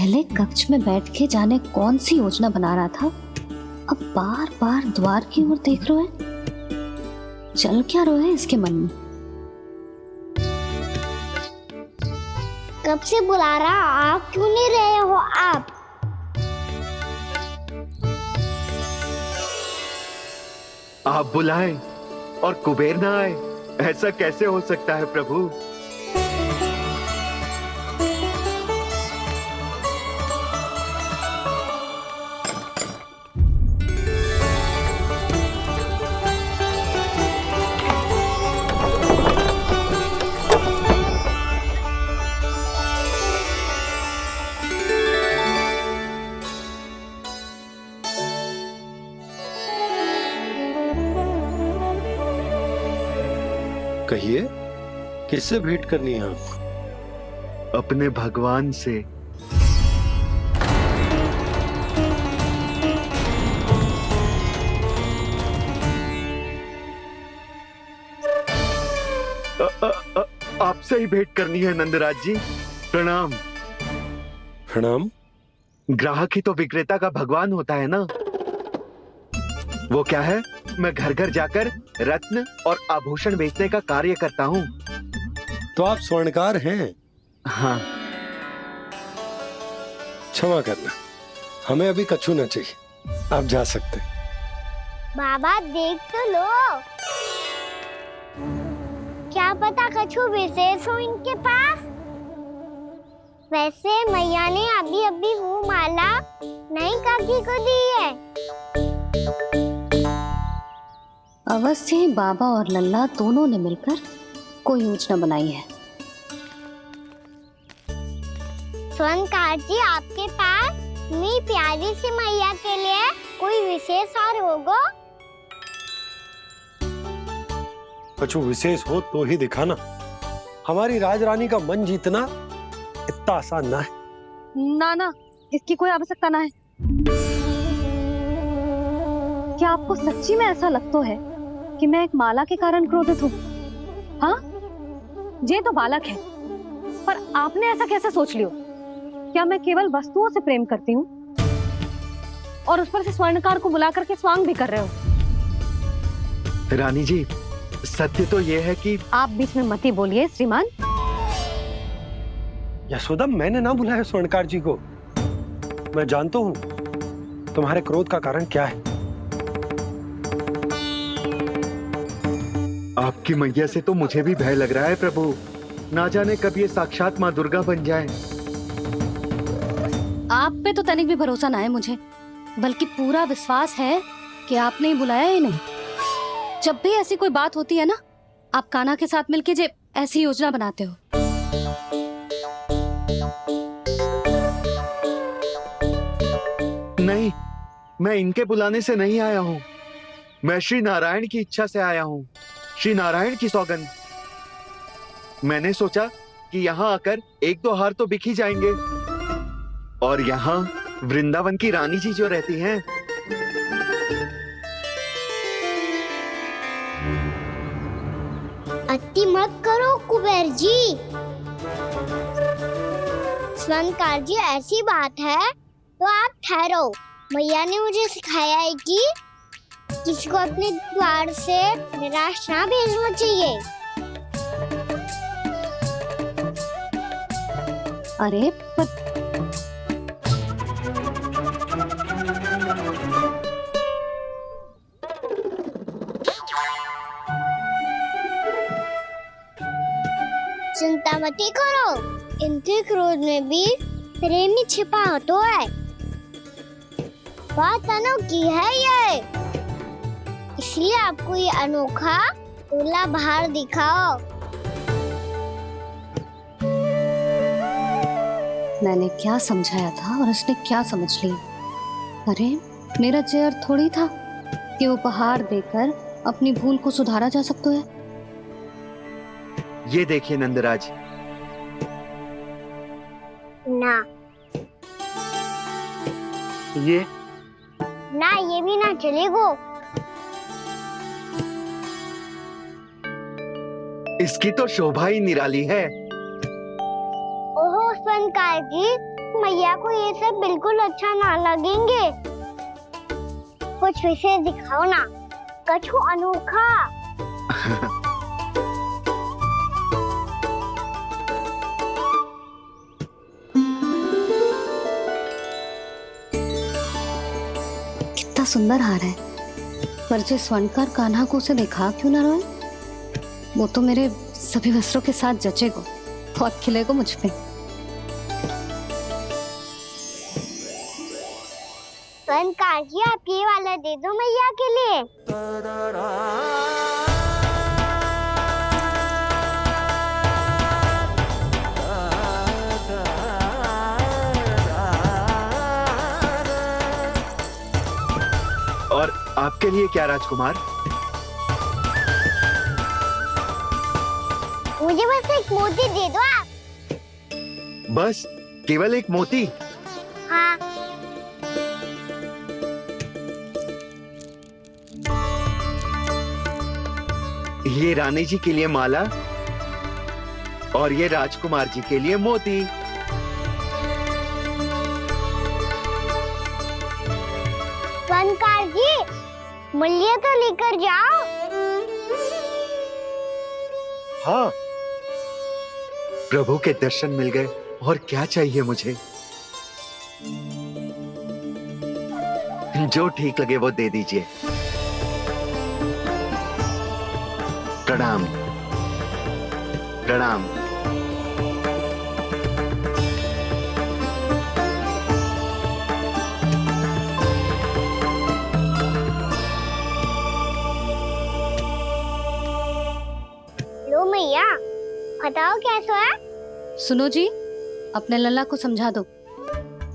पहले कक्ष में बैठ के जाने कौन सी योजना बना रहा था, अब बार बार द्वार की ओर देख रहे है। चल क्या रहे है इसके मन में? कब से बुला रहा, आप क्यों नहीं रहे हो? आप बुलाएं और कुबेर ना आए, ऐसा कैसे हो सकता है प्रभु? कहिए, किससे भेंट करनी है आपको? अपने भगवान से। आपसे ही भेंट करनी है नंदराज जी। प्रणाम। प्रणाम। ग्राहक ही तो विक्रेता का भगवान होता है ना। वो क्या है, मैं घर घर जाकर रत्न और आभूषण बेचने का कार्य करता हूँ। तो आप स्वर्णकार हैं? हाँ। क्षमा करना, हमें अभी कछु न चाहिए, आप जा सकते हैं। बाबा देख तो लो, क्या पता कछु विशेष हो इनके पास। वैसे मैया ने अभी अभी वो माला नई काकी को दी है। अवश्य ही बाबा और लल्ला दोनों ने मिलकर कोई योजना बनाई है। स्वर्णकार जी, आपके पास मेरी प्यारी सी मैया के लिए कोई विशेष और होगा? कछु विशेष हो तो ही दिखाना। हमारी राजरानी का मन जीतना इतना आसान ना है। ना, इसकी कोई आवश्यकता ना है। क्या आपको सच्ची में ऐसा लगता है कि मैं एक माला के कारण क्रोधित हूँ? हाँ, ये तो बालक है, पर आपने ऐसा कैसे सोच लिया? क्या मैं केवल वस्तुओं से प्रेम करती हूँ और उस पर से स्वर्णकार को बुला करके स्वांग भी कर रहे हो? रानी जी, सत्य तो ये है कि आप बीच में मत ही बोलिए श्रीमान। यशोदा, मैंने ना बुलाया स्वर्णकार जी को। मैं जानता हूँ तुम्हारे क्रोध का कारण क्या है। आपकी मैया से तो मुझे भी भय लग रहा है प्रभु। ना जाने कब ये साक्षात माँ दुर्गा बन जाए। आप पे तो तनिक भी भरोसा ना है मुझे, बल्कि पूरा विश्वास है कि आपने ही बुलाया ही नहीं। जब भी ऐसी कोई बात होती है ना, आप कान्हा के साथ मिलके जे ऐसी योजना बनाते हो। नहीं, मैं इनके बुलाने से नहीं आया हूँ। मैं श्री नारायण की इच्छा से आया हूँ। श्री नारायण की सौगंध। मैंने सोचा कि यहाँ आकर एक दो हार तो बिक ही जाएंगे। और यहाँ वृंदावन की रानी जी जो रहती हैं, अति मत करो कुबेर जी। स्वर्णकार जी, ऐसी बात है तो आप ठहरो। मैया ने मुझे सिखाया है कि किसी को अपने द्वार से निराश ना भेजना चाहिए। अरे पर चिंता मत करो, इनके क्रोध में भी प्रेम ही छिपा तो है। बात अनोखी है ये, इसलिए आपको ये अनोखा दूल्हा बाहर दिखाओ। मैंने क्या समझाया था और उसने क्या समझ लिया? अरे मेरा जय थोड़ी था कि उपहार देकर अपनी भूल को सुधारा जा सकता है। ये देखिए नंदराज। ना ये भी ना चलेगो। इसकी तो शोभा ही निराली है। ओहो स्वर्णकार जी, मैया को ये सब बिल्कुल अच्छा ना लगेंगे। कुछ विशेष दिखाओ ना, कछु अनोखा। कितना सुंदर हार है, पर जो स्वर्णकार कान्हा को उसे दिखा क्यों ना रोए? वो तो मेरे सभी वस्त्रों के साथ जचेगा, बहुत खिलेगा मुझ पे। स्वर्णकार जी, आप ये वाला दे दो मैया के लिए। और आपके लिए क्या राजकुमार? मुझे बस एक मोती दे दो आप। बस केवल एक मोती? हाँ। ये रानी जी के लिए माला और ये राजकुमार जी के लिए मोती। स्वर्णकार जी, मूल्य तो लेकर जाओ। हाँ, प्रभु के दर्शन मिल गए, और क्या चाहिए मुझे? जो ठीक लगे वो दे दीजिए। प्रणाम प्रणाम। लो मैया, बताओ कैसा है? सुनो जी, अपने लल्ला को समझा दो।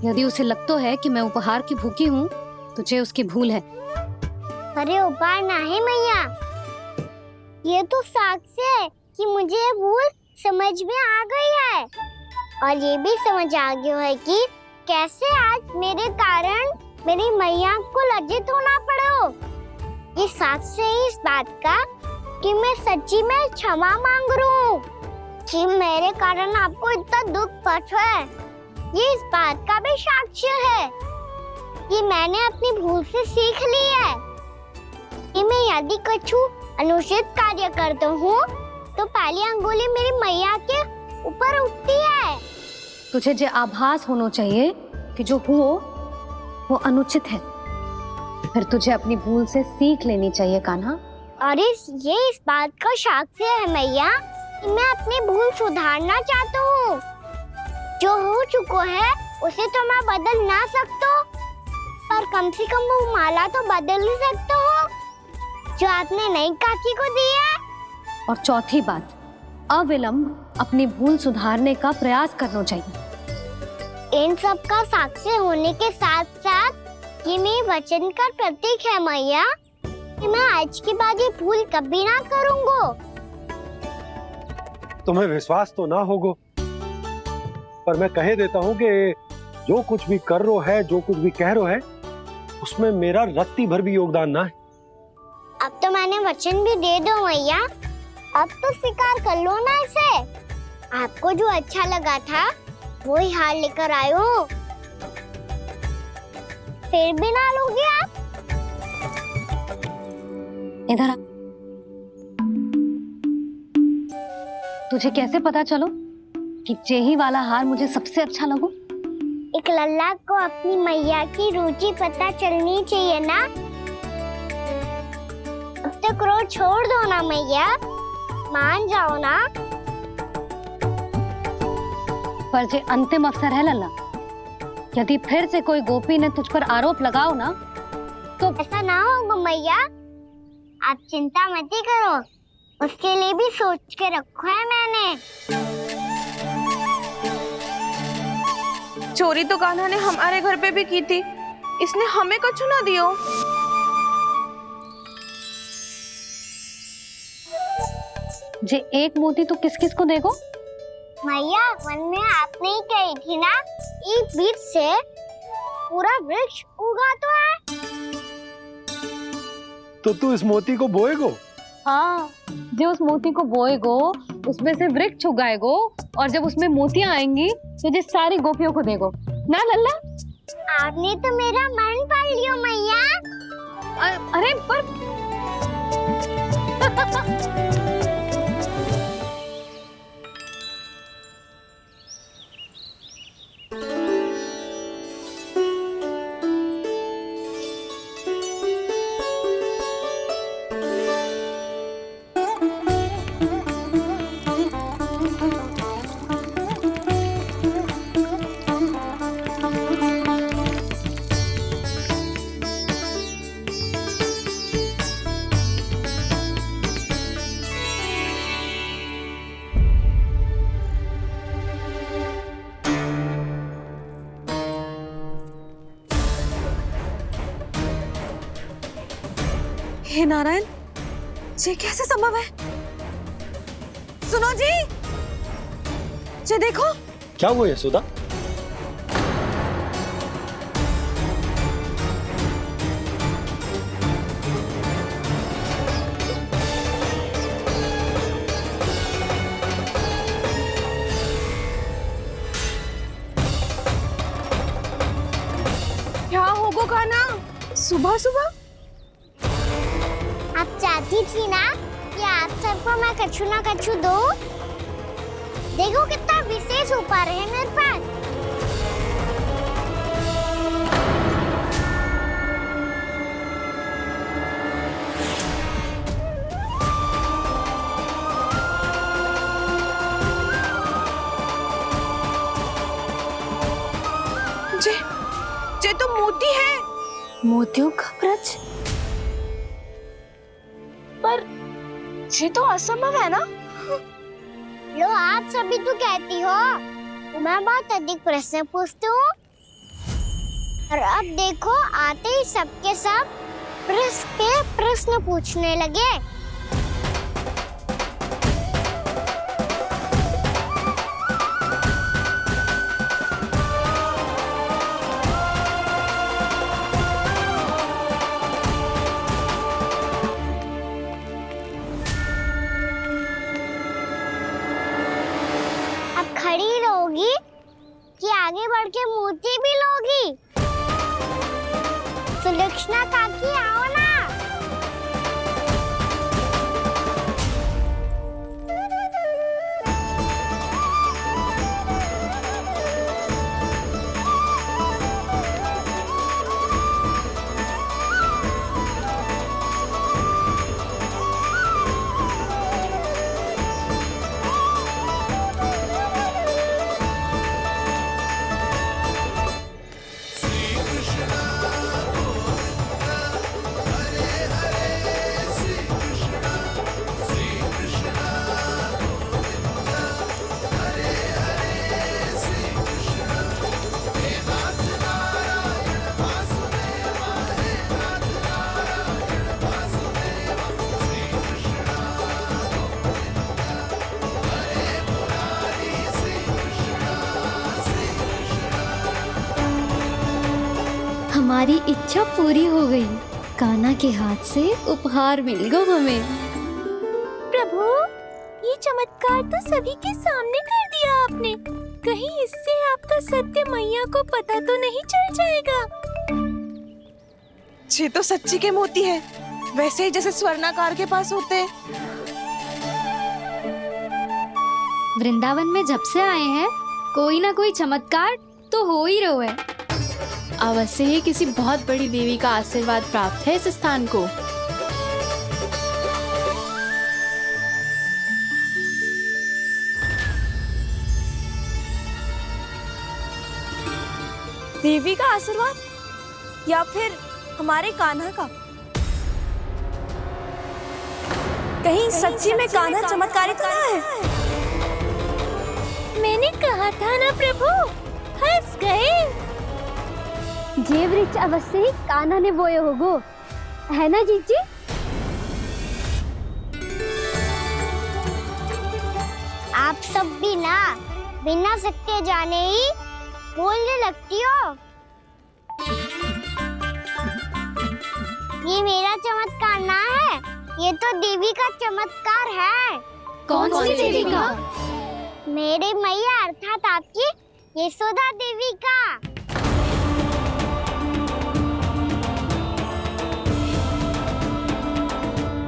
यदि उसे लगता है कि मैं उपहार की भूखी हूँ, तो ये उसकी भूल है। अरे उपहार ना है मैया, ये तो साक्ष्य है कि मुझे ये भूल समझ में आ गई है, और ये भी समझ आ गया है कि कैसे आज मेरे कारण मेरी मैया को लज्जित होना पड़ो। ये साक्ष्य है इस बात का कि मैं सच्ची में क्षमा मांग रहा हूँ कि मेरे कारण आपको इतना दुख पहुंचा है। ये इस बात का भी साक्ष्य है कि मैंने अपनी भूल से सीख ली है कि मैं यदि कछु अनुचित कार्य करता हूँ तो पहली अंगुली मेरी मैया के ऊपर उठती है। तुझे जो आभास होना चाहिए कि जो हुआ वो अनुचित है, फिर तुझे अपनी भूल से सीख लेनी चाहिए कान्हा। और ये इस बात का साक्ष्य है मैया कि मैं अपनी भूल सुधारना चाहता हूँ। जो हो चुका है उसे तो मैं बदल ना सकता, पर कम से कम वो माला तो बदल ही सकता हूँ जो आपने नई काकी को दी है। और चौथी बात, अविलंब अपनी भूल सुधारने का प्रयास करना चाहिए। इन सब का साक्ष्य होने के साथ साथ ये मेरे वचन का प्रतीक है मैया कि मैं आज के बाद ये भूल कभी ना करूँगा। तुम्हें विश्वास तो ना होगा, पर मैं कह देता हूँ कि जो कुछ भी कर रो है, जो कुछ भी कह रो है, उसमें मेरा रत्ती भर भी योगदान ना है। अब तो मैंने वचन भी दे दो मैया, अब तो स्वीकार कर लो ना इसे। आपको जो अच्छा लगा था वही हार लेकर आयो, फिर भी ना लोगे आप? इधर आ। तुझे कैसे पता चलो कि जेही वाला हार मुझे सबसे अच्छा लगो? एक लल्ला को अपनी मैया की रुचि पता चलनी चाहिए ना। अब तो क्रोध छोड़ दो ना मैया, मान जाओ ना। पर जे अंतिम अवसर है लल्ला, यदि फिर से कोई गोपी ने तुझ पर आरोप लगाओ ना, तो ऐसा ना होगा मैया, आप चिंता मत ही करो, उसके लिए भी सोच के रखा है मैंने। चोरी तो कान्हा ने हमारे घर पे भी की थी, इसने हमें कुछ ना दियो। जे एक मोती तो किस किस को देगो? मैया, मन में आपने ही कही थी ना, एक बीज से पूरा वृक्ष उगा तो है। तो तू इस मोती को बोएगो? हाँ, जो उस मोती को बोएगो उसमें से वृक्ष उगाएगो, और जब उसमें मोतियां आएंगी तो जिस सारी गोपियों को देगो। ना लल्ला। आपने तो मेरा मन पढ़ लियो मैया। अरे पर हे नारायण, ये कैसे संभव है? सुनो जी, ये देखो। क्या हुआ यशोदा? क्या होगा खाना सुबह सुबह? आप चाहती थी ना कि आप सबको मैं कछु ना कछु दूं। देखो कितना विशेष उपहार है मेरे पास। ये तो मोती है। मोतियों का ब्रज? पर ये तो असंभव है ना? लो, आप सभी तो कहती हो तो मैं बहुत अधिक प्रश्न पूछती हूँ, और अब देखो आते ही सबके सब प्रश्न पे प्रश्न पूछने लगे। खड़ी रहोगी कि आगे बढ़ के मोती भी लोगी? सुलक्षणा काकी आओ ना। हमारी इच्छा पूरी हो गई। कान्हा के हाथ से उपहार मिल गया हमें। प्रभु, ये चमत्कार तो सभी के सामने कर दिया आपने। कहीं इससे आपका सत्य मैया को पता तो नहीं चल जाएगा? ये तो सच्ची के मोती है, वैसे ही जैसे स्वर्णाकार के पास होते हैं। वृंदावन में जब से आए हैं कोई ना कोई चमत्कार तो हो ही रहा है। अवश्य ही किसी बहुत बड़ी देवी का आशीर्वाद प्राप्त है इस स्थान को। देवी का आशीर्वाद या फिर हमारे कान्हा का? कहीं सच्ची में कान्हा चमत्कारी तो ना है? मैंने कहा था ना प्रभु, हंस गए। ये वृक्ष अवश्य ही कान्हा ने बोए होगो, है ना जीजी? आप सब भी ना बिना सत्य जाने ही बोलने लगती हो। ये मेरा चमत्कार ना है, ये तो देवी का चमत्कार है। कौन सी देवी का? मेरे मैया अर्थात आपकी यशोदा देवी का।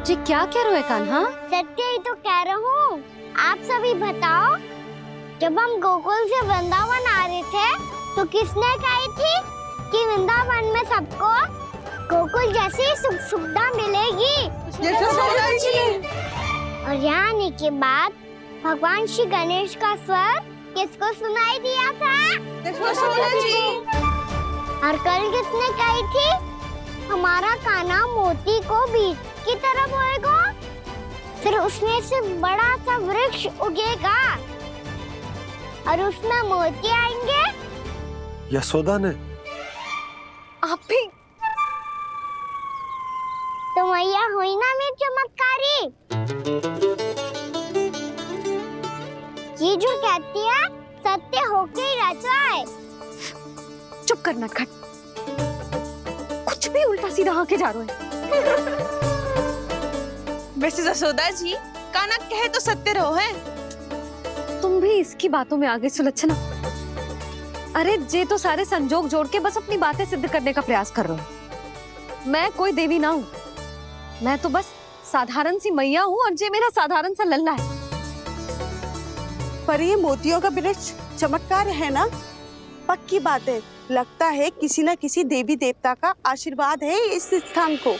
जी क्या कह रहे हो कान्हा? सत्य ही तो कह रहा हूँ। आप सभी बताओ, जब हम गोकुल से वृंदावन आ रहे थे तो किसने कही थी कि वृंदावन में सबको गोकुल जैसी सुख सुविधा मिलेगी? यशोदा जी। और यहाँ आने के बाद भगवान श्री गणेश का स्वर किसको सुनाई दिया था? यशोदा जी। और कल किसने कही थी हमारा कान्हा मोती को बीज की तरफ होएगा, फिर उसमें से बड़ा सा वृक्ष उगेगा और उसमें मोती आएंगे? यशोदा ने। आप भी तो मैया हुई ना मेरी चमत्कारी। ये जो कहती है सत्य होके ही रहता है। चुप करना खट, कुछ भी उल्टा सीधा आके जा रहे हैं। वैसे यशोदा जी, कान्हा कहे तो सत्य रहो है। तुम भी इसकी बातों में आगे सुलझना। अरे जे तो सारे संजोग जोड़ के बस अपनी बातें सिद्ध करने का प्रयास कर रहे हो। मैं कोई देवी ना हूँ, मैं तो बस साधारण सी मैया हूँ और जे मेरा साधारण सा लल्ला है। पर ये मोतियों का वृक्ष चमत्कार है ना? पक्की बात है, लगता है किसी न किसी देवी देवता का आशीर्वाद है इस स्थान को।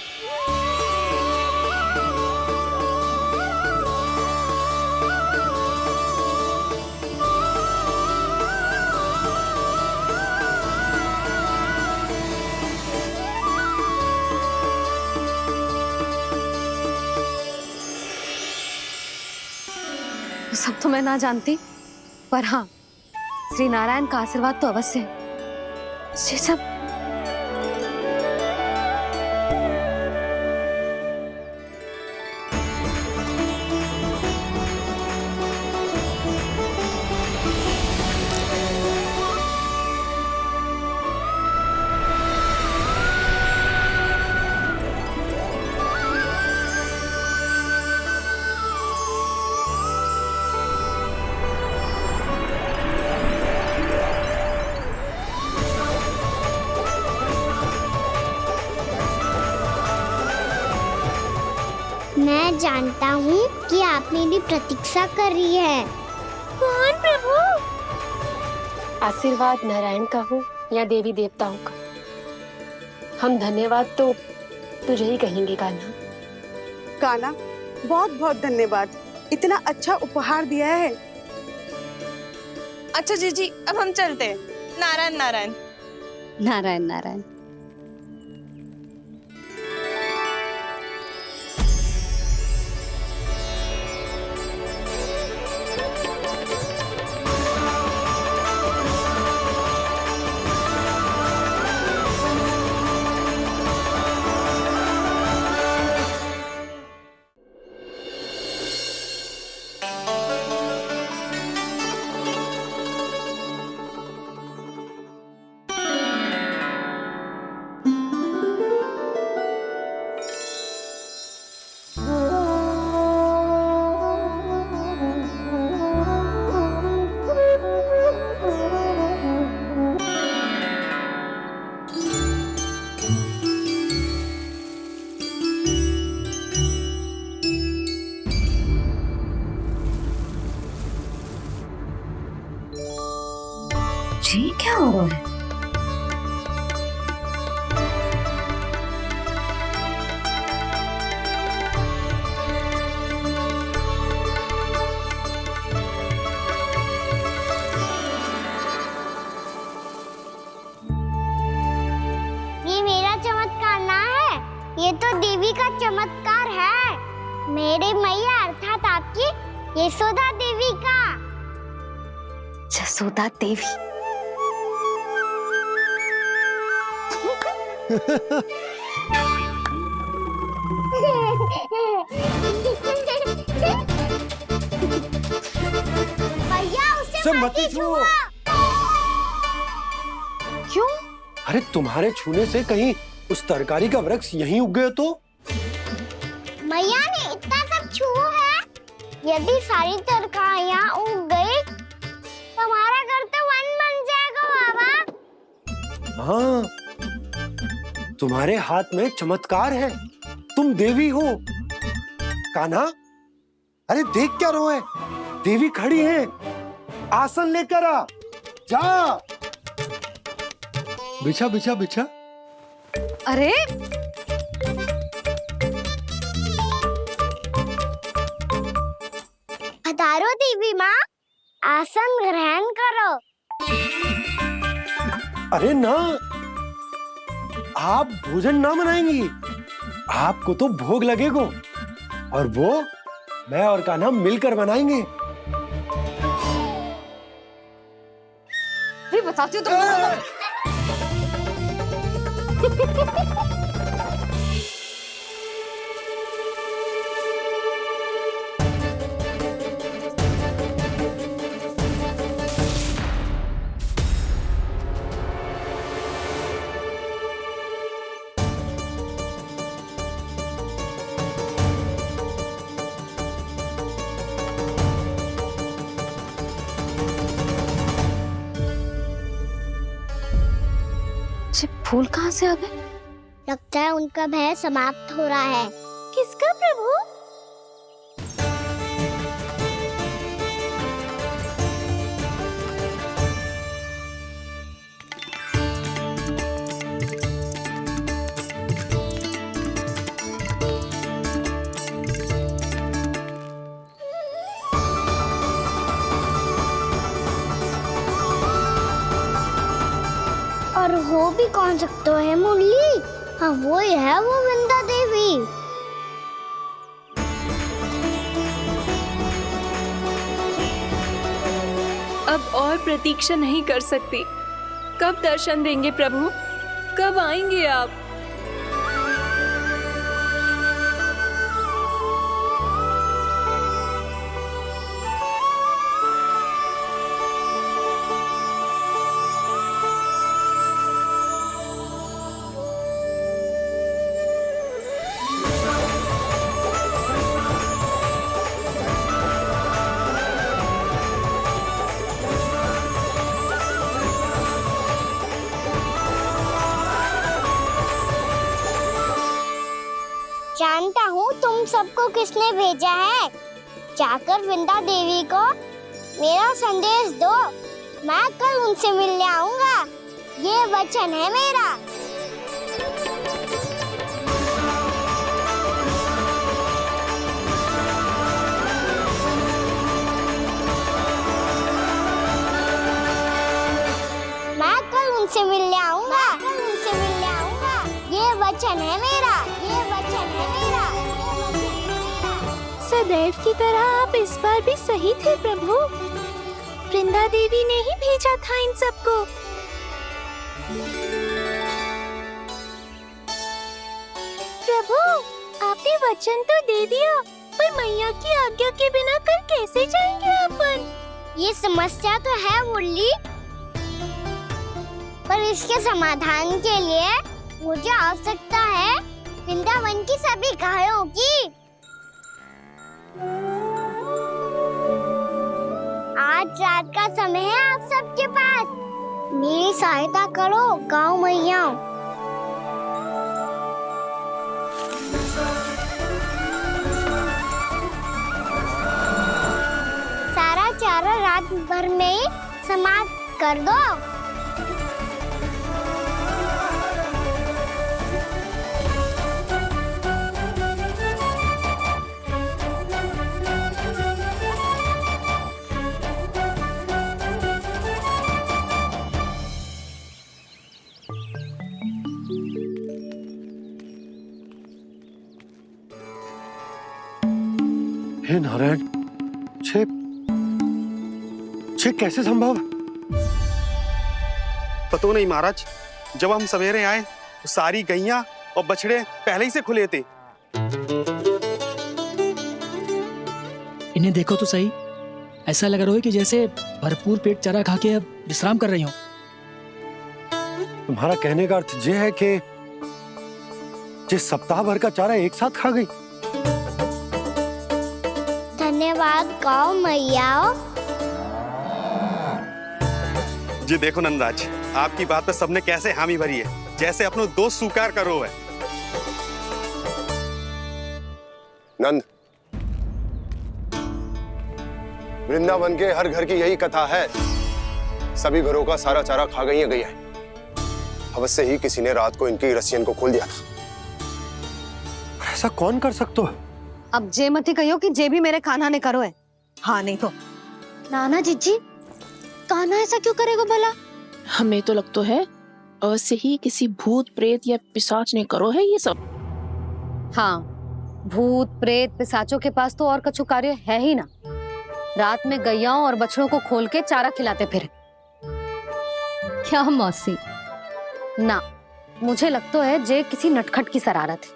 सब तो मैं ना जानती, पर हाँ, श्री नारायण का आशीर्वाद तो अवश्य है। ये सब मैं जानता हूँ कि आप मेरी प्रतीक्षा कर रही है। कौन प्रभु? आशीर्वाद नारायण का हो या देवी देवताओं का, हम धन्यवाद तो तुझे ही कहेंगे कान्हा। कान्हा, बहुत बहुत धन्यवाद, इतना अच्छा उपहार दिया है। अच्छा जीजी, अब हम चलते हैं। नारायण नारायण। नारायण नारायण। जी क्या हो रहा है? ये मेरा चमत्कार ना है, ये तो देवी का चमत्कार है। मेरे मैया अर्थात आपकी यशोदा देवी का। जसोदा देवी। भैया उसे सब मत मत छुओ। क्यों? अरे तुम्हारे छूने से कहीं उस तरकारी का वृक्ष यहीं उग गए तो? मैया ने इतना सब छुआ है, यदि सारी तरकारियां उग गई तो हमारा घर तो वन बन जाएगा बाबा। हाँ, तुम्हारे हाथ में चमत्कार है, तुम देवी हो, कान्हा, अरे देख क्या रो है, देवी खड़ी है, आसन लेकर आ, जा। बिछा बिछा बिछा। अरे पधारो देवी माँ, आसन ग्रहण करो। अरे ना, आप भोजन ना बनाएंगी, आपको तो भोग लगेगा और वो मैं और कान्हा मिलकर बनाएंगे। भी बताती हूँ तुम। फूल कहाँ से आ गए? लगता है उनका भय समाप्त हो रहा है। किसका प्रभु? और हो भी कौन सकता है मुरली? हाँ वो ही है, वो वृंदा देवी। अब और प्रतीक्षा नहीं कर सकती। कब दर्शन देंगे प्रभु? कब आएंगे आप? जानता हूँ तुम सबको किसने भेजा है। जाकर वृंदा देवी को मेरा संदेश दो, मैं कल उनसे मिलने आऊंगा, ये वचन है मेरा। मैं कल उनसे मिलने आऊंगा, ये वचन है मेरा, ये वचन है मेरा। सदैव की तरह आप इस बार भी सही थे प्रभु। वृंदा देवी ने ही भेजा था इन सबको। प्रभु, आपने वचन तो दे दिया, पर मैया की आज्ञा के बिना कल कैसे जाएंगे अपन? ये समस्या तो है मुरली, पर इसके समाधान के लिए मुझे आवश्यकता है वृंदावन की सभी गायों की। आज रात का समय है आप सबके पास, मेरी सहायता करो गाँव मैया। सारा चारा रात भर में ही समाप्त कर दो। हे नारायण, छे कैसे संभव? पता नहीं महाराज, जब हम सवेरे आए तो सारी गैया और बछड़े पहले ही से खुले थे। इन्हें देखो तो सही, ऐसा लग रहा है कि जैसे भरपूर पेट चारा खा के अब विश्राम कर रही हो। तुम्हारा कहने का अर्थ ये है कि जिस सप्ताह भर का चारा एक साथ खा गई। धन्यवाद गाँव मैया। जी देखो नंदराज, आपकी बात पे सबने कैसे हामी भरी है, जैसे अपनो दोस्त स्वीकार करो है। नंद, वृंदावन के हर घर की यही कथा है। सभी घरों का सारा चारा खा गई है गैया। अवश्य ही किसी ने रात को इनकी रस्सियन को खोल दिया था। ऐसा कौन कर सकता है? अब जे मती कहियो कि जे भी मेरे कान्हा ने करो है। हाँ नहीं तो नाना जीजी, कान्हा ऐसा क्यों करेगा भला? हमें तो लगता है अवश्य ही किसी भूत प्रेत या पिशाच ने करो है ये सब। हाँ, भूत प्रेत पिशाचों के पास तो और कछु कार्य है ही ना। रात में गैयाओं और बछड़ों को खोल के चारा खिलाते फिर। क्या मौसी? ना, मुझे लगता है जे किसी नटखट की शरारत है।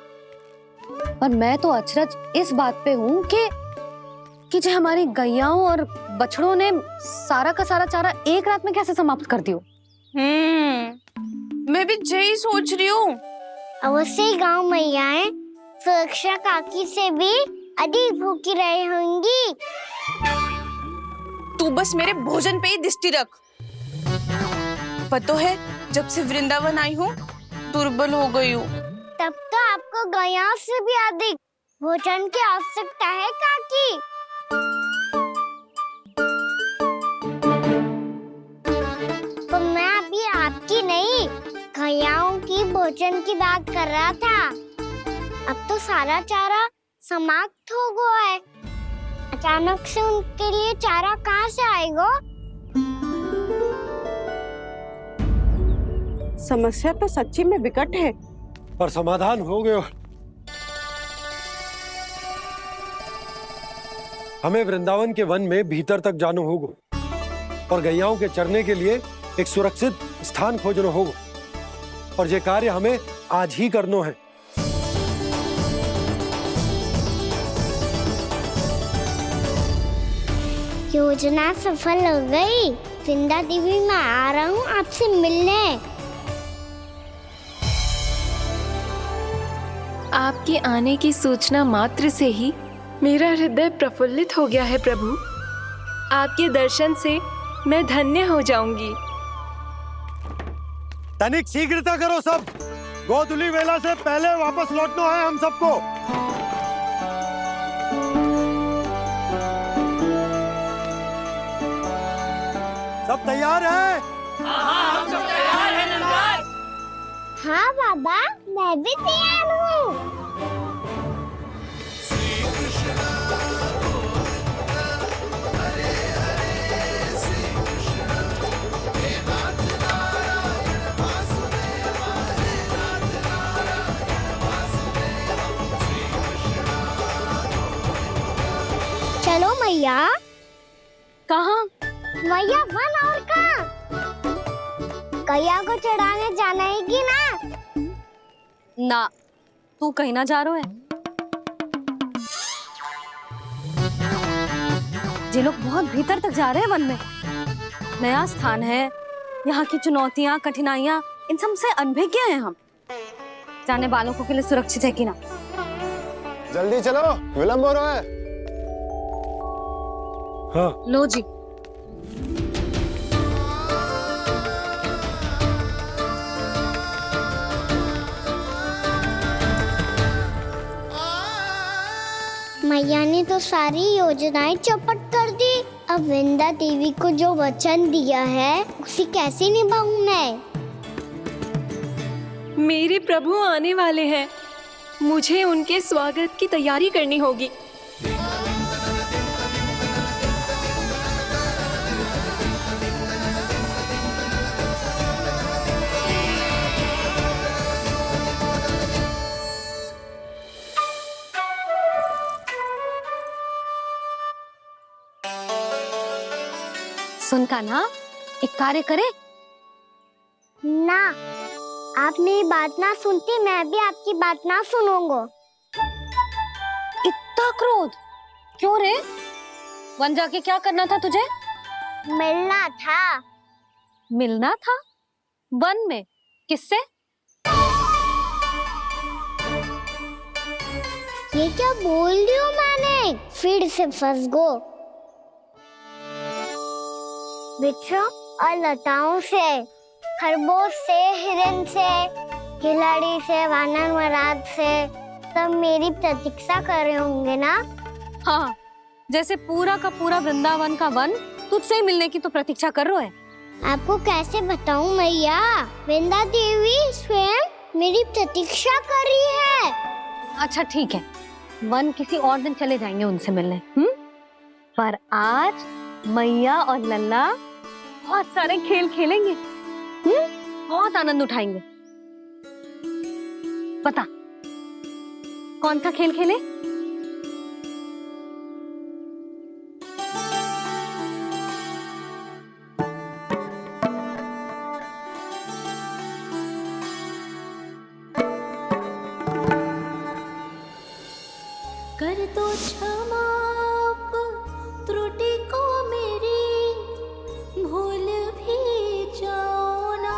पर मैं तो अचरज इस बात पे हूँ कि जो हमारी गैयाओं और बछड़ों ने सारा का सारा चारा एक रात में कैसे समाप्त कर दियो। मैं भी यही सोच रही हूँ। अवश्य ही गांव मैयाएं सुरक्षा काकी से भी अधिक भूखी रही होंगी। तू बस मेरे भोजन पे ही दृष्टि रख। पता है जब से वृंदावन आई हूँ दुर्बल हो गई हूँ। तब तो आपको गैयाओं से भी अधिक भोजन की आवश्यकता है काकी। तो मैं अभी आपकी नहीं गैयाओं की भोजन की बात कर रहा था। अब तो सारा चारा समाप्त हो गया है। अचानक से उनके लिए चारा कहाँ से आएगा? समस्या तो सच्ची में विकट है, पर समाधान हो गया। हमें वृंदावन के वन में भीतर तक जाना होगा और गैयाओं के चरने के लिए एक सुरक्षित स्थान खोजना होगा। और ये कार्य हमें आज ही करना है। योजना सफल हो गई। वृंदा देवी, मैं आ रहा हूँ आपसे मिलने। आपके आने की सूचना मात्र से ही मेरा हृदय प्रफुल्लित हो गया है प्रभु। आपके दर्शन से मैं धन्य हो जाऊंगी। तनिक शीघ्रता करो सब। गोधुली वेला से पहले वापस लौटना है हम सबको। सब तैयार है? हाँ, हम सब तैयार हैं नंदराज। हाँ बाबा, मैं भी तैयार हूँ। चलो मैया। कहाँ? मैया वन और कहाँ? गैया को चढ़ाने जाना है कि ना? ना, तू कहीं ना जा रहा है। ये लोग बहुत भीतर तक जा रहे हैं वन में। नया स्थान है, यहाँ की चुनौतियाँ, कठिनाइयाँ, इन सब से अनभिज्ञ हैं हम। जाने वालों को के लिए सुरक्षित है कि ना? जल्दी चलो, विलंब हो रहा है। हाँ। लो जी। मैया ने तो सारी योजनाएं चौपट कर दी। अब वृंदा देवी को जो वचन दिया है उसे कैसे निभाऊं मैं? मेरे प्रभु आने वाले हैं। मुझे उनके स्वागत की तैयारी करनी होगी। सुन कान्हा, एक कार्य करे ना, आप मेरी बात ना सुनती, मैं भी आपकी बात ना सुनूंगा। इतना क्रोध क्यों रे? वन जाके क्या करना था तुझे? मिलना था। मिलना था? वन में? किससे? ये क्या बोल रही हूँ मैंने? फिर से फंस गो। वृक्षों और लताओं से, खरगोश से, हिरन से, खिलाड़ी से, वानर महाराज से, सब मेरी प्रतीक्षा कर रहे होंगे ना? हाँ, जैसे पूरा का पूरा वृंदावन का वन तुझसे मिलने की तो प्रतीक्षा कर रहा है। आपको कैसे बताऊं मैया, वृंदा देवी स्वयं मेरी प्रतीक्षा कर रही है। अच्छा ठीक है, वन किसी और दिन चले जाएंगे उनसे मिलने। पर आज मैया और लल्ला बहुत सारे खेल खेलेंगे। बहुत आनंद उठाएंगे। बता कौन सा खेल खेले? कर दो क्षमा त्रुटि को मेरी, भूल भी जाओ ना।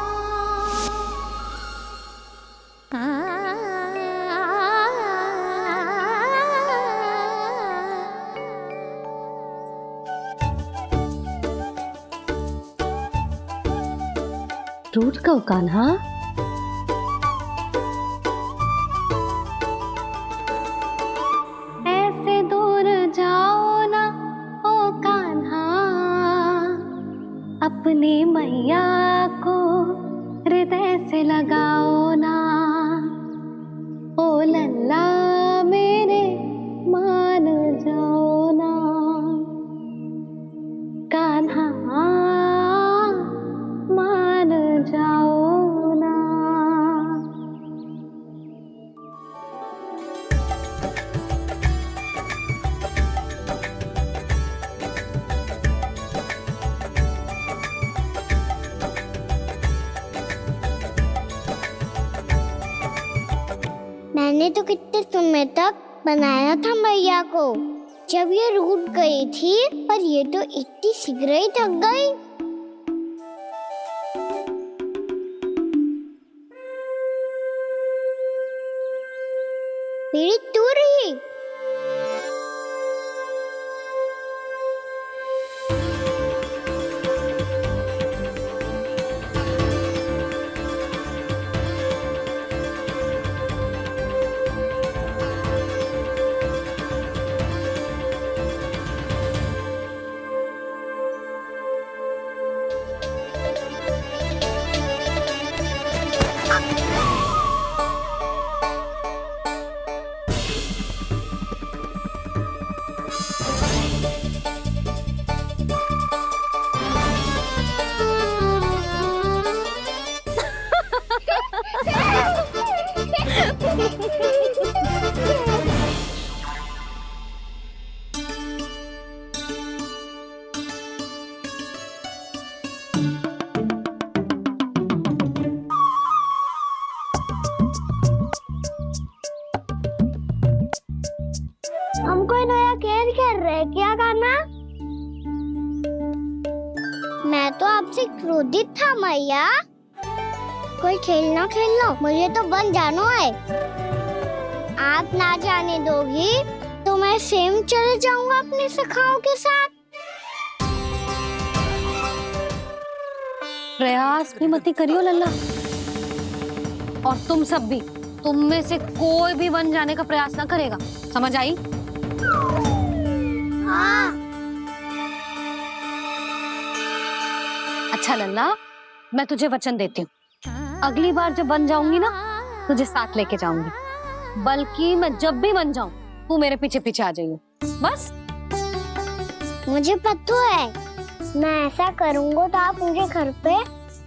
टूट का कान्हा, ऐसे दूर जाओ ना ओ कान्हा, अपनी मैया को हृदय से लगाओ ना। ओ लल्ला मेरे मान जाओ ना, कान्हा मान जाओ ना। मैंने तो कितने समय तक बनाया था मैया को, जब ये रूठ गई थी, पर ये तो इतनी शीघ्र ही थक गई। मेरी तू रही। हम कोई नया खेल खेल रहे हैं क्या कान्हा? मैं तो आपसे क्रोधित था मैया। कोई खेलना खेलना, मुझे तो बन जाना है। आप ना जाने दोगी तो मैं स्वयं चले जाऊंगा अपने सखाओं के साथ। प्रयास भी मत करियो लल्ला, और तुम सब भी, तुम में से कोई भी वन जाने का प्रयास ना करेगा, समझ आई? हाँ। अच्छा लल्ला, मैं तुझे वचन देती हूँ, अगली बार जब बन जाऊंगी ना, तुझे साथ लेके जाऊंगी। बल्कि मैं जब भी बन जाऊं, तू मेरे पीछे पीछे आ जाइयो, बस। मुझे पता है, मैं ऐसा करूंगा तो आप मुझे घर पे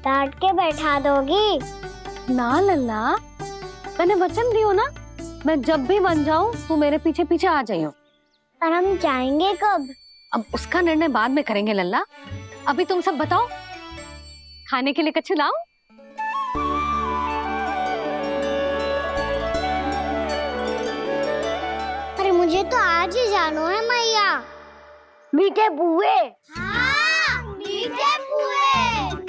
डांट के बैठा दोगी। ना लल्ला, मैंने वचन दियो ना, मैं जब भी बन जाऊं, तू मेरे पीछे पीछे आ जाइयो। पर हम जाएंगे कब? अब उसका निर्णय बाद में करेंगे लल्ला। अभी तुम सब बताओ, खाने के लिए कुछ लाऊं? अरे मुझे तो आज ही जाना है मैया। मीठे पुए। हाँ, मीठे पुए।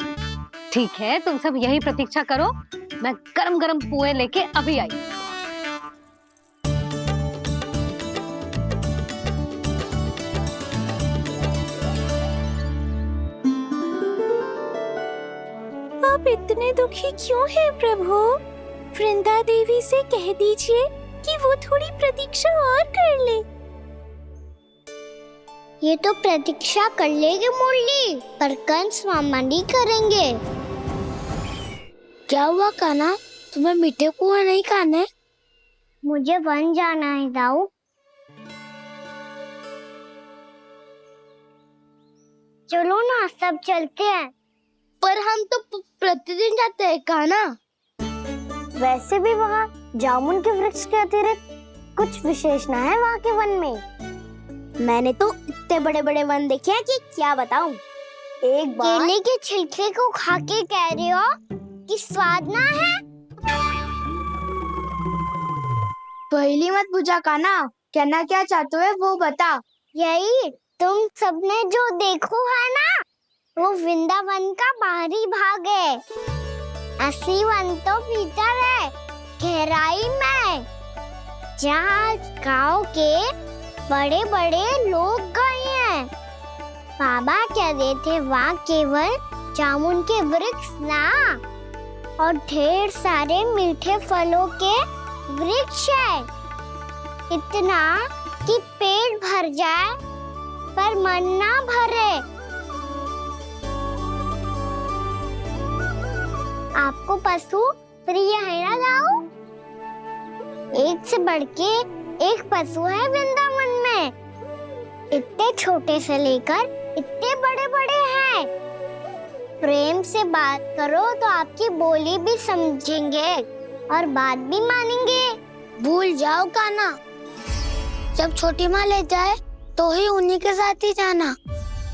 ठीक है, तुम सब यही प्रतीक्षा करो, मैं गरम गरम पुए लेके अभी आई। आप इतने दुखी क्यों हैं प्रभु? वृंदा देवी से कह दीजिए कि वो थोड़ी प्रतीक्षा और कर ले। ये तो प्रतीक्षा कर लेगी मुरली, पर कंस मामा नहीं करेंगे। क्या हुआ कान्हा, तुम्हें मीठे कुआं नहीं खाने? मुझे वन जाना है दाऊ। चलो ना, सब चलते हैं। पर हम तो प्रतिदिन जाते हैं कान्हा। वैसे भी वहाँ जामुन के वृक्ष के अतिरिक्त कुछ विशेष ना है वहाँ के वन में। मैंने तो इतने बड़े बड़े वन देखे हैं कि क्या बताऊं। एक बार केले के छिलके को खा के कह रहे हो कि स्वाद ना है? पहली मत पूछा कान्हा, कहना क्या चाहते हो वो बता। यही तुम सबने जो देखो है ना, वो वृंदावन का बाहरी भाग है। असली वन तो भीतर है, गहराई में, जहाँ गांव के बड़े बड़े लोग गए हैं। बाबा कह रहे थे वहाँ केवल जामुन के वृक्ष ना, और ढेर सारे मीठे फलों के वृक्ष है। इतना कि पेट भर जाए पर मन ना भरे। आपको पशु प्रिय है ना दाऊ? एक से बढ़ के एक पशु है वृंदावन में। इतने छोटे से लेकर इतने बड़े बड़े हैं। प्रेम से बात करो तो आपकी बोली भी समझेंगे और बात भी मानेंगे। भूल जाओ कान्हा, जब छोटी माँ ले जाए तो ही उन्हीं के साथ ही जाना।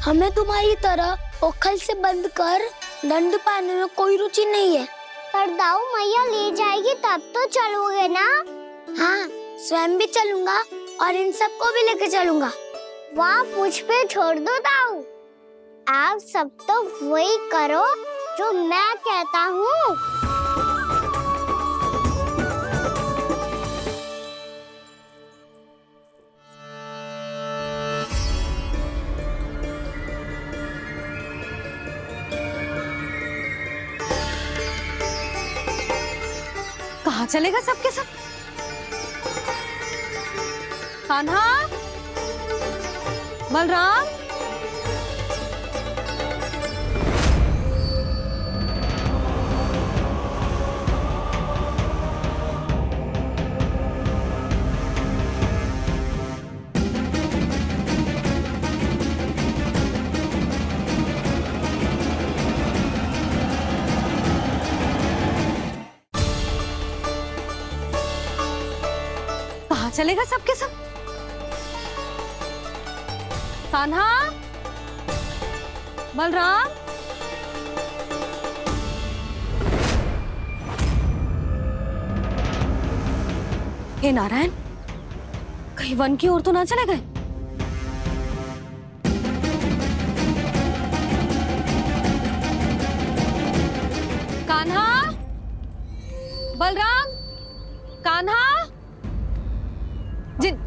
हमें तुम्हारी तरह ओखल से बंद कर दंड पाने में कोई रुचि नहीं है। पर दाऊ मैया ले जाएगी तब तो चलोगे ना? हाँ, स्वयं भी चलूंगा और इन सबको भी लेके चलूंगा। वाह, मुझ पे छोड़ दो दाऊ। आप सब तो वही करो जो मैं कहता हूँ। कहाँ चलेगा सबके सब? कान्हा, बलराम, कहाँ चलेगा सबके सब? कान्हा, बलराम, हे नारायण, कहीं वन की ओर तो ना चले गए? कान्हा, बलराम, कान्हा, जिन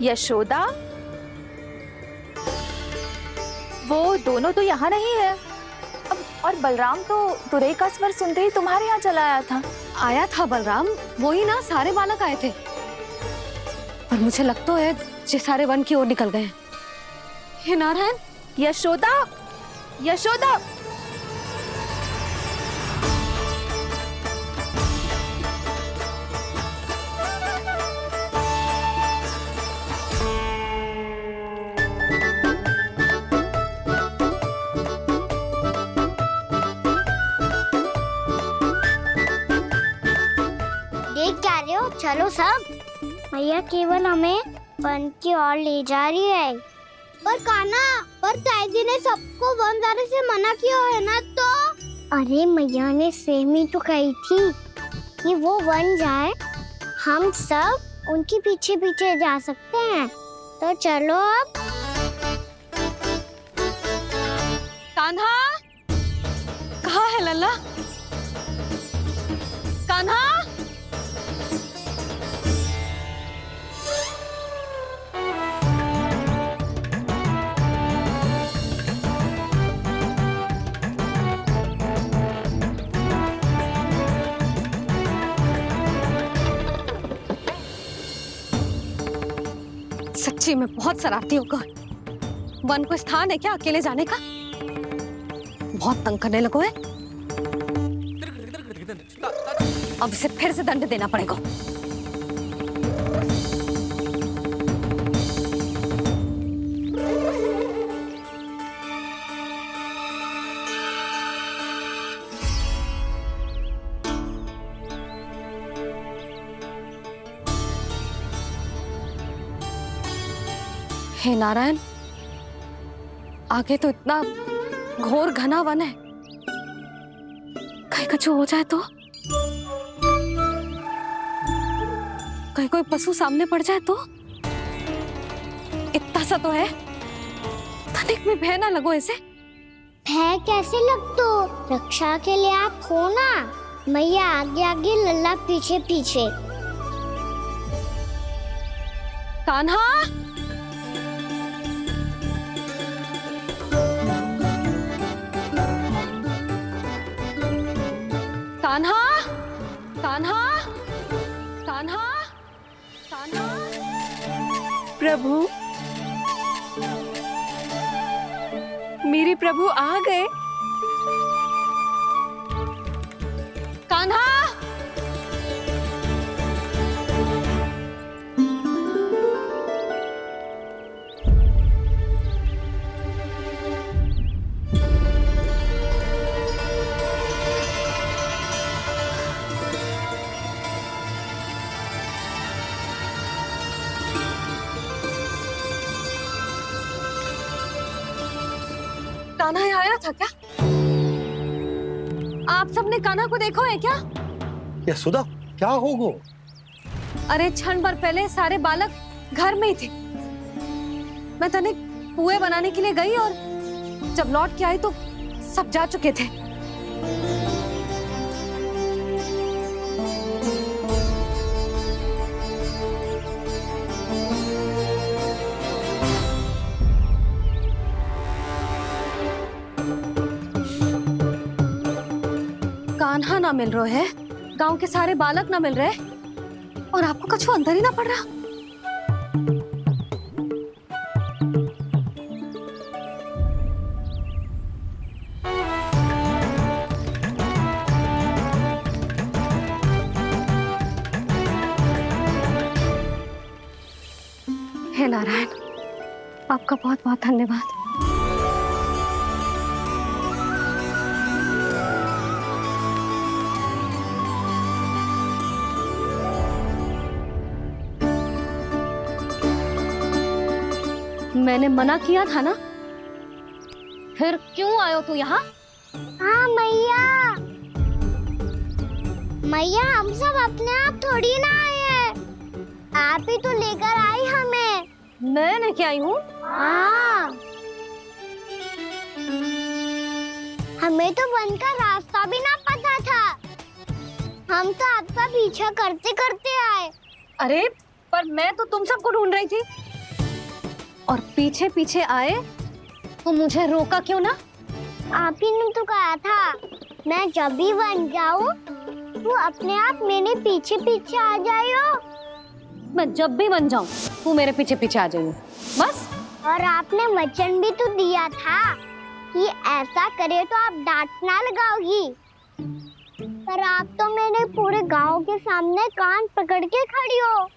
यशोदा, वो दोनों तो यहाँ नहीं है। अब और बलराम तो तुरई का स्वर सुनते ही तुम्हारे यहाँ चला आया था। आया था बलराम, वो ही ना, सारे बालक आए थे। पर मुझे लगता है ये सारे वन की ओर निकल गए। हे नारायण, यशोदा, यशोदा, देख क्या रहे हो? चलो सब। मैया केवल हमें वन की ओर ले जा रही है। पर कान्हा, पर ताईजी ने सबको वन जाने से मना किया है ना तो? अरे मैया ने सेम ही तो कही थी कि वो वन जाए, हम सब उनके पीछे पीछे जा सकते हैं। तो चलो अब। कान्हा, कहाँ है लल्ला? कान्हा, सच्ची में बहुत शरारती होगा। वन को स्थान है क्या अकेले जाने का? बहुत तंग करने लगो है। अब इसे फिर से दंड देना पड़ेगा। हे नारायण, आगे तो इतना घोर घना वन है, कहीं कुछ हो जाए तो? कहीं कोई पशु सामने पड़ जाए तो? इतना सा तो है, तनिक में भय ना लगो इसे। भय कैसे लगतो? रक्षा के लिए आप हो ना। मैया आगे आगे, लल्ला पीछे पीछे। कान्हा, कान्हा, कान्हा, कान्हा, कान्हा। प्रभु, मेरे प्रभु आ गए। कान्हा, कान्हा यहाँ आया था क्या? आप सबने कान्हा को देखो है क्या? यशोदा, क्या होगो? अरे क्षण भर पहले सारे बालक घर में ही थे। मैं तनिक पुए बनाने के लिए गई और जब लौट के आई तो सब जा चुके थे। कान्हा ना मिल रहे है, गांव के सारे बालक ना मिल रहे, और आपको कछु अंदर ही ना पड़ रहा। हे नारायण, आपका बहुत बहुत धन्यवाद। मैंने मना किया था ना, फिर क्यों आयो तू यहाँ? हाँ मैया, मैया हम सब अपने आप थोड़ी ना आए हैं, आप ही तो लेकर आई हमें। मैं लेके आई हूँ? हाँ, हमें तो वन का रास्ता भी ना पता था, हम तो आपका पीछा करते करते आए। अरे पर मैं तो तुम सबको ढूंढ रही थी, और पीछे पीछे आए तो मुझे रोका क्यों ना? आप ही ने तो कहा था मैं जब भी बन जाऊं तो अपने आप मेरे पीछे पीछे आ जाइयो। मैं जब भी बन जाऊं तू मेरे पीछे पीछे आ जाइयो, बस। और आपने वचन भी तो दिया था कि ऐसा करे तो आप डांट ना लगाओगी, पर आप तो मेरे पूरे गांव के सामने कान पकड़ के खड़ी हो।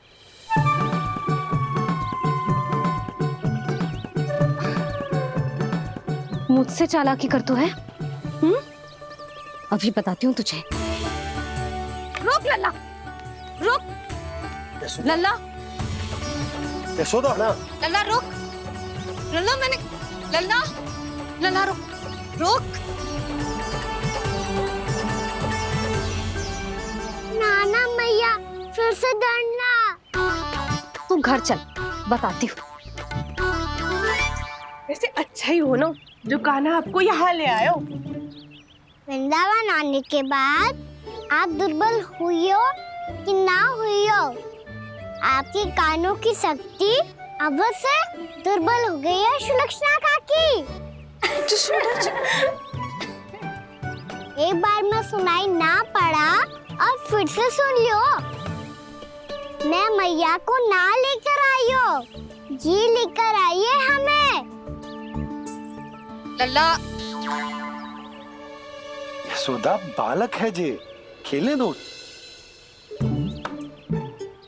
मुझसे चालाकी कर तो है? अभी बताती हूँ तुझे। रुक लल्ला, रुक लल्ला, यशोदा ना। लल्ला रुक, लल्ला मैंने, लल्ला, लल्ला रुक, रुक। नाना मैया फिर से डरना। तू घर चल, बताती हूँ। वैसे अच्छा ही हो ना जो कान्हा आपको यहाँ ले आयो। वृंदावन आने के बाद आप दुर्बल हुई हो कि ना हुई हो, आपके कानों की शक्ति अवश्य दुर्बल हो गई है सुलक्षणा काकी। एक बार में सुनाई ना पड़ा और फिर से सुन लियो। मैं मैया को ना लेकर आई हो, ये लेकर आइए हमें। लल्ला यशोदा बालक है जे, खेले दो।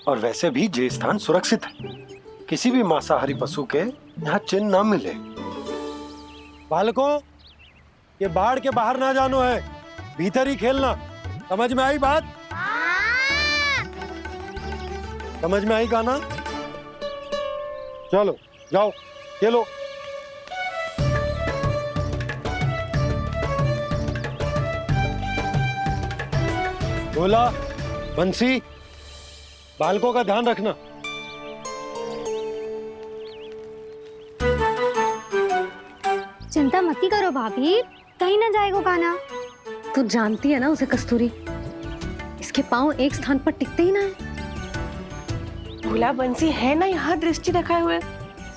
और वैसे भी जे स्थान सुरक्षित है, किसी भी मांसाहारी पशु के यहाँ चिन्ह ना मिले। बालकों, ये बाढ़ के बाहर ना जानो है, भीतर ही खेलना। समझ में आई बात? समझ में आई गाना? चलो जाओ खेलो। बोला बंसी, बालकों का ध्यान रखना। चिंता मत करो भाभी, कहीं ना जाएगा काना। तू जानती है ना उसे कस्तूरी, इसके पांव एक स्थान पर टिकते ही ना है। भोला बंसी है ना यहाँ दृष्टि रखाए हुए,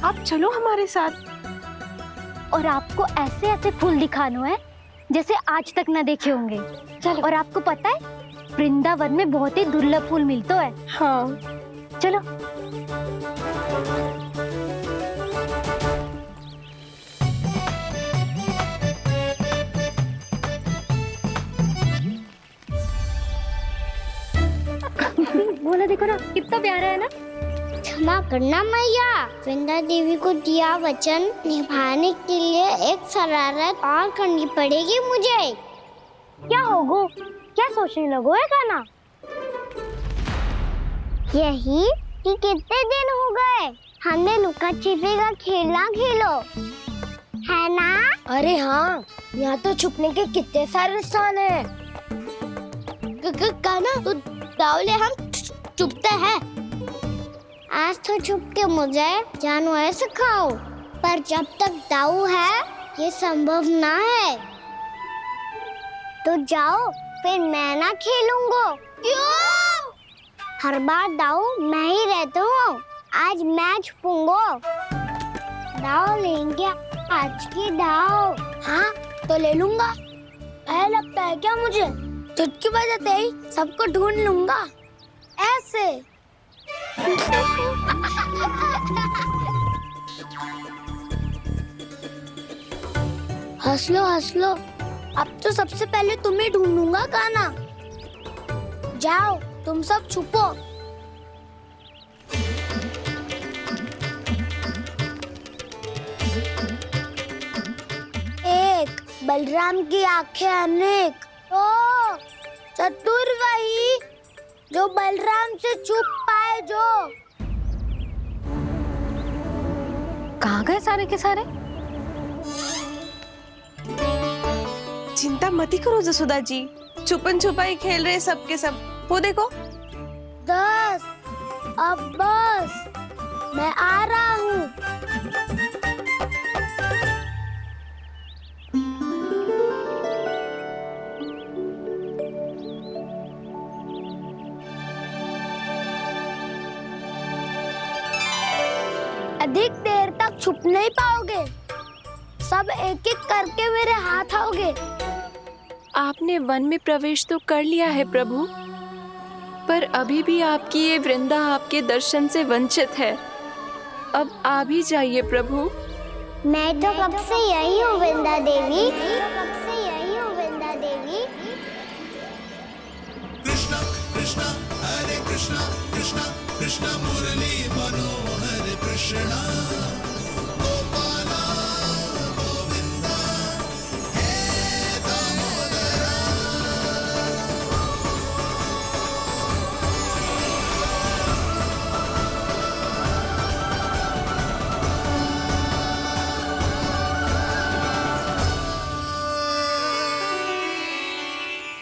आप चलो हमारे साथ। और आपको ऐसे ऐसे फूल दिखानो है जैसे आज तक न देखे होंगे। चलो। और आपको पता है वृंदावन में बहुत ही दुर्लभ फूल मिलते हैं। हाँ चलो। बोला देखो ना, कितना प्यारा है ना। क्षमा करना मैया, वृंदा देवी को दिया वचन निभाने के लिए एक शरारत और करनी पड़ेगी मुझे। क्या होगो? क्या सोचने लगो है गाना? यही कि कितने दिन हो गए हमने लुका छिपी का खेलना खेलो, है ना? अरे हाँ, यहाँ तो छुपने के कितने सारे स्थान है। गाना तो दावले हम छुपते हैं। आज तो छुप के मुझे जानवर सिखाओ, पर जब तक दाऊ है ये संभव ना है। तो जाओ, फिर मैं ना खेलूंगा। क्यों? हर बार दाऊ मैं ही रहता हूँ, आज मैं छुपूंगा। दाऊ लेंगे आज की दाऊ। हाँ तो ले लूंगा। ऐसा लगता है क्या मुझे? चुटकी बजाते ही सबको ढूंढ लूंगा ऐसे। हंस लो, अब तो सबसे पहले तुम्हें ढूंढूंगा गाना। जाओ तुम सब छुपो। एक बलराम की आंखें अनेक, तो चतुर वही जो बलराम से छुप पाए। जो कहाँ गए सारे के सारे? चिंता मत करो जसोदा जी, छुपन छुपाई खेल रहे सब के सब। वो देखो 10, अब बस, मैं आ रहा हूँ। अधिक देर तक छुप नहीं पाओगे, सब एक एक करके मेरे हाथ आओगे। आपने वन में प्रवेश तो कर लिया है प्रभु, पर अभी भी आपकी ये वृंदा आपके दर्शन से वंचित है। अब आ भी जाइए प्रभु। मैं तो कब से यही हूँ वृंदा देवी, कब से यही हूँ वृंदा देवी। कृष्णा कृष्णा हरे कृष्णा, कृष्णा कृष्णा मुरली मनोहर कृष्णा, गोपाला गोविंदा हे दामोदरा।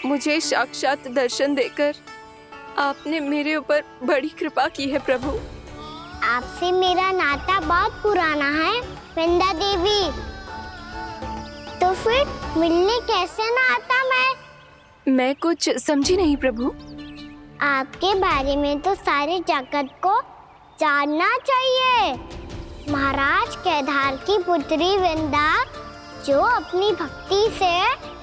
मुझे साक्षात दर्शन देकर आपने मेरे ऊपर बड़ी कृपा की है प्रभु। आपसे मेरा नाता बहुत पुराना है वृंदा देवी, तो फिर मिलने कैसे ना आता मैं कुछ समझी नहीं प्रभु। आपके बारे में तो सारे जगत को जानना चाहिए। महाराज केदार की पुत्री वृंदा, जो अपनी भक्ति से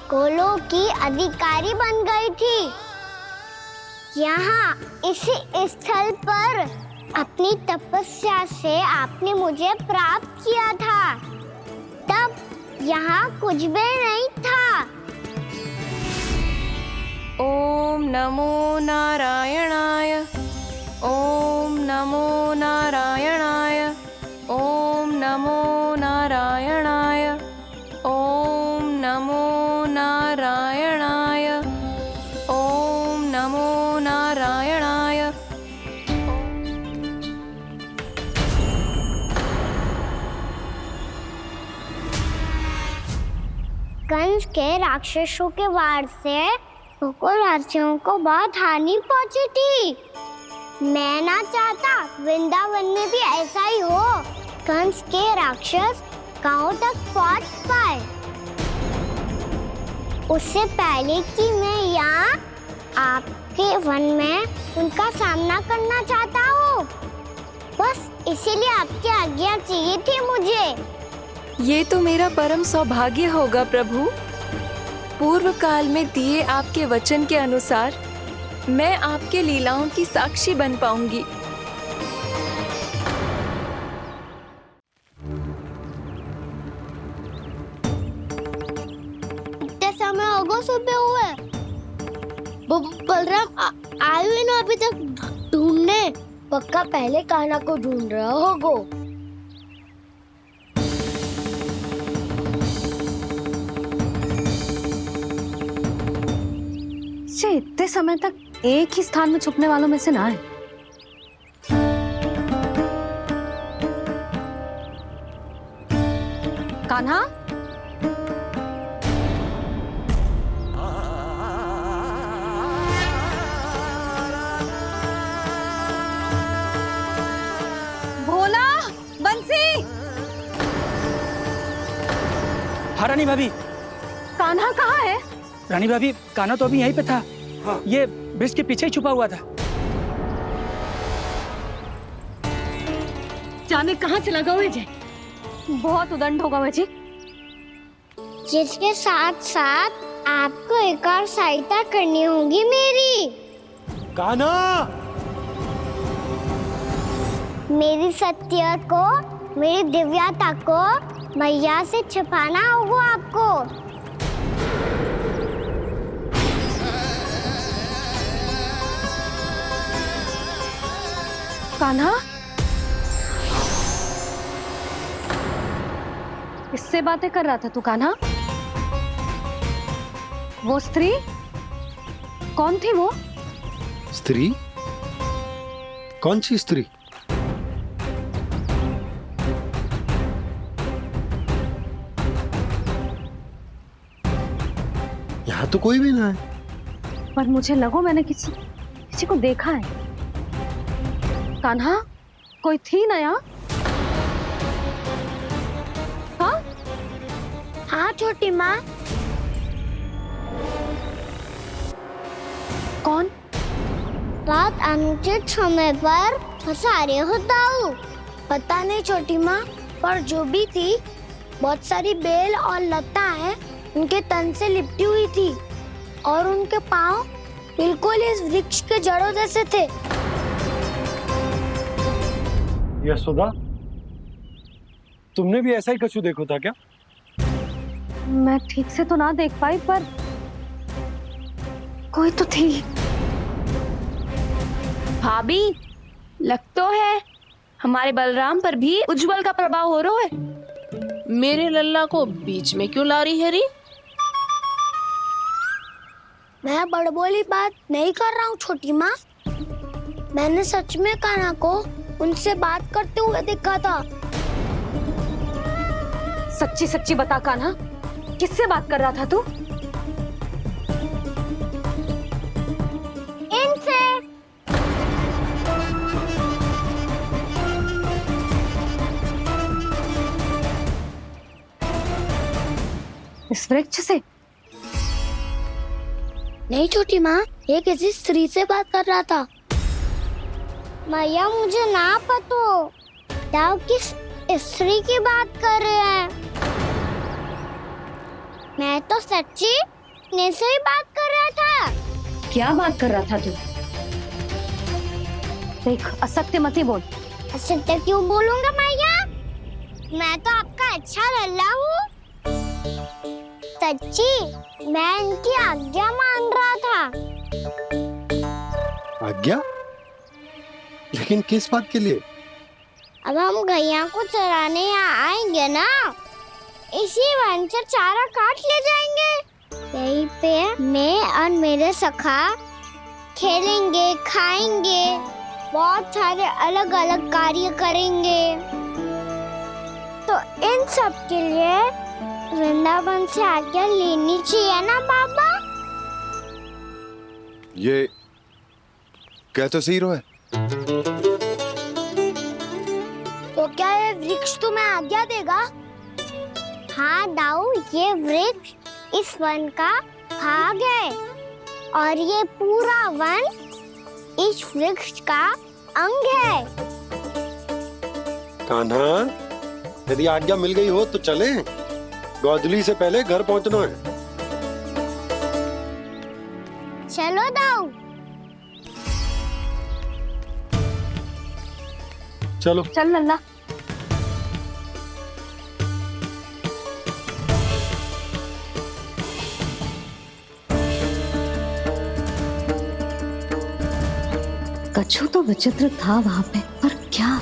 गोलों की अधिकारी बन गई थी। यहाँ इसी स्थल पर अपनी तपस्या से आपने मुझे प्राप्त किया था, तब यहाँ कुछ भी नहीं था। ओम नमो नारायणाय, ओम नमो नारायणाय, ओम नमो नारायणाय, ओम नमो नारायणाय, ओम नमो नारायणाय। कंस के राक्षसों के वार से गोकुलवासियों को बहुत हानि पहुंची थी। मैं ना चाहता वृंदावन में भी ऐसा ही हो। कंस के राक्षस गांव तक पहुंच पाए, उससे पहले कि मैं यहाँ आपके वन में उनका सामना करना चाहता हूँ। बस इसीलिए आपकी आज्ञा चाहिए थी मुझे। ये तो मेरा परम सौभाग्य होगा प्रभु। पूर्व काल में दिए आपके वचन के अनुसार मैं आपके लीलाओं की साक्षी बन पाऊंगी। इतने समय होगा सुबह हुए, बलराम आए हुए ना अभी तक ढूंढने। पक्का पहले कान्हा को ढूंढ रहा होगा। से इतने समय तक एक ही स्थान में छुपने वालों में से ना है। कान्हा, भोला, बंसी। हाँ रानी भाभी। कान्हा कहाँ है? रानी भाभी, कान्हा तो अभी यहीं पे था। हाँ। ये ब्रिज के पीछे ही छुपा हुआ था। जाने कहाँ चला गया जी? बहुत उदंड होगा वह जी। जिसके साथ साथ आपको एक और सहायता करनी होगी मेरी। कान्हा! मेरी सत्य को, मेरी दिव्यता को मैया से छिपाना होगा आपको। कान्हा, इससे बातें कर रहा था तू कान्हा? वो स्त्री कौन थी? वो स्त्री? कौन सी स्त्री? यहाँ तो कोई भी ना है। पर मुझे लगो मैंने किसी को देखा है। कान्हा, कोई थी ना यहाँ? हाँ? हाँ छोटी माँ। कौन? रात अनुचित समय पर फंसारे होता हूँ। पता नहीं छोटी माँ, पर जो भी थी, बहुत सारी बेल और लता है उनके तन से लिपटी हुई थी और उनके पाँव बिल्कुल इस वृक्ष के जड़ों जैसे थे। यशोदा, तुमने भी ऐसा ही कछु देखा था क्या? मैं ठीक से तो ना देख पाई, पर कोई तो थी। भाभी, लग तो है हमारे बलराम पर भी उज्जवल का प्रभाव हो रहा है। मेरे लल्ला को बीच में क्यों ला रही है री? मैं बड़बोली बात नहीं कर रहा हूँ छोटी माँ। मैंने सच में कान्हा को उनसे बात करते हुए देखा था। सच्ची सच्ची बता कान्हा, किससे बात कर रहा था तू? इनसे। इस वृक्ष से? नहीं छोटी माँ, ये किसी स्त्री से बात कर रहा था। मैया मुझे ना पतो क्या किस स्त्री की बात कर रहे हैं। मैं तो सच्ची ने से ही बात कर रहा था। क्या बात कर रहा था तू? देख, असत्य मत ही बोल। असत्य क्यों बोलूंगा मैया? मैं तो आपका अच्छा लल्ला हूँ। सच्ची, मैं इनकी आज्ञा मान रहा था। आज्ञा? लेकिन किस बात के लिए? अब हम गैया को चराने यहाँ आएंगे ना, इसी वन से चारा काट ले जाएंगे। यहीं पे मैं और मेरे सखा खेलेंगे, खाएंगे, बहुत सारे अलग अलग कार्य करेंगे। तो इन सब के लिए वृंदावन से आज्ञा लेनी चाहिए ना बाबा? ये कह तो सही रहा है। तो क्या ये वृक्ष तुम्हें आज्ञा देगा? हाँ दाऊ, ये वृक्ष इस वन का भाग है और ये पूरा वन इस वृक्ष का अंग है। कान्हा, यदि आज्ञा मिल गई हो तो चलें। गोधूली से पहले घर पहुंचना है। चलो दाऊ। चलो चल लल्ला। कछु तो विचित्र था वहां पे, पर क्या?